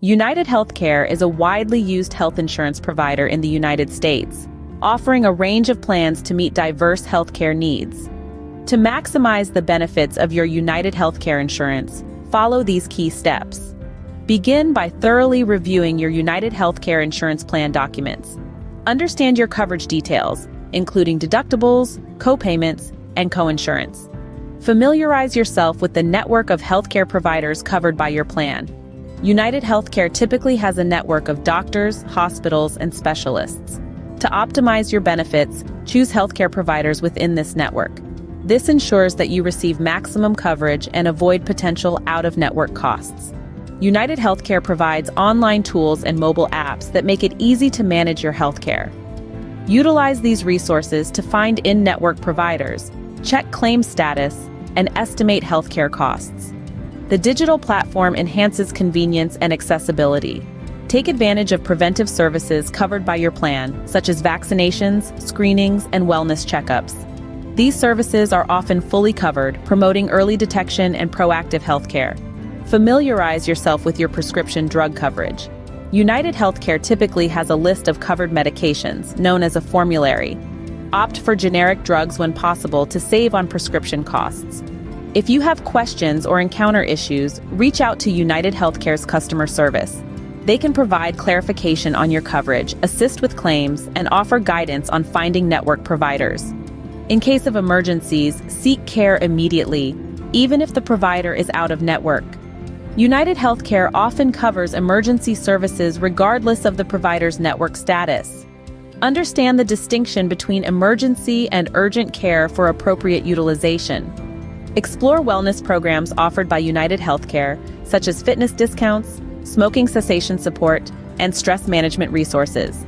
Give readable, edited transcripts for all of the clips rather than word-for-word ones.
UnitedHealthcare is a widely used health insurance provider in the United States, offering a range of plans to meet diverse healthcare needs. To maximize the benefits of your UnitedHealthcare insurance, follow these key steps. Begin by thoroughly reviewing your UnitedHealthcare insurance plan documents. Understand your coverage details, including deductibles, co-payments, and coinsurance. Familiarize yourself with the network of healthcare providers covered by your plan. UnitedHealthcare typically has a network of doctors, hospitals, and specialists. To optimize your benefits, choose healthcare providers within this network. This ensures that you receive maximum coverage and avoid potential out-of-network costs. UnitedHealthcare provides online tools and mobile apps that make it easy to manage your healthcare. Utilize these resources to find in-network providers, check claim status, and estimate healthcare costs. The digital platform enhances convenience and accessibility. Take advantage of preventive services covered by your plan, such as vaccinations, screenings, and wellness checkups. These services are often fully covered, promoting early detection and proactive healthcare. Familiarize yourself with your prescription drug coverage. UnitedHealthcare typically has a list of covered medications, known as a formulary. Opt for generic drugs when possible to save on prescription costs. If you have questions or encounter issues, reach out to UnitedHealthcare's customer service. They can provide clarification on your coverage, assist with claims, and offer guidance on finding network providers. In case of emergencies, seek care immediately, even if the provider is out of network. UnitedHealthcare often covers emergency services regardless of the provider's network status. Understand the distinction between emergency and urgent care for appropriate utilization. Explore wellness programs offered by UnitedHealthcare, such as fitness discounts, smoking cessation support, and stress management resources.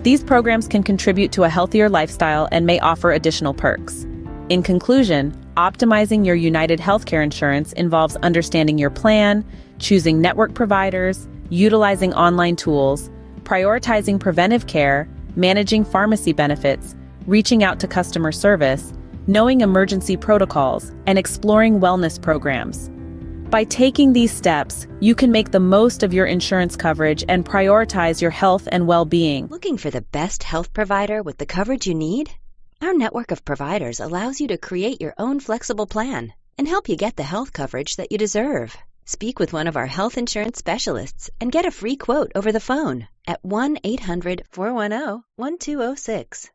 These programs can contribute to a healthier lifestyle and may offer additional perks. In conclusion, optimizing your UnitedHealthcare insurance involves understanding your plan, choosing network providers, utilizing online tools, prioritizing preventive care, managing pharmacy benefits, reaching out to customer service, knowing emergency protocols, and exploring wellness programs. By taking these steps, you can make the most of your insurance coverage and prioritize your health and well-being. Looking for the best health provider with the coverage you need? Our network of providers allows you to create your own flexible plan and help you get the health coverage that you deserve. Speak with one of our health insurance specialists and get a free quote over the phone at 1-800-410-1206.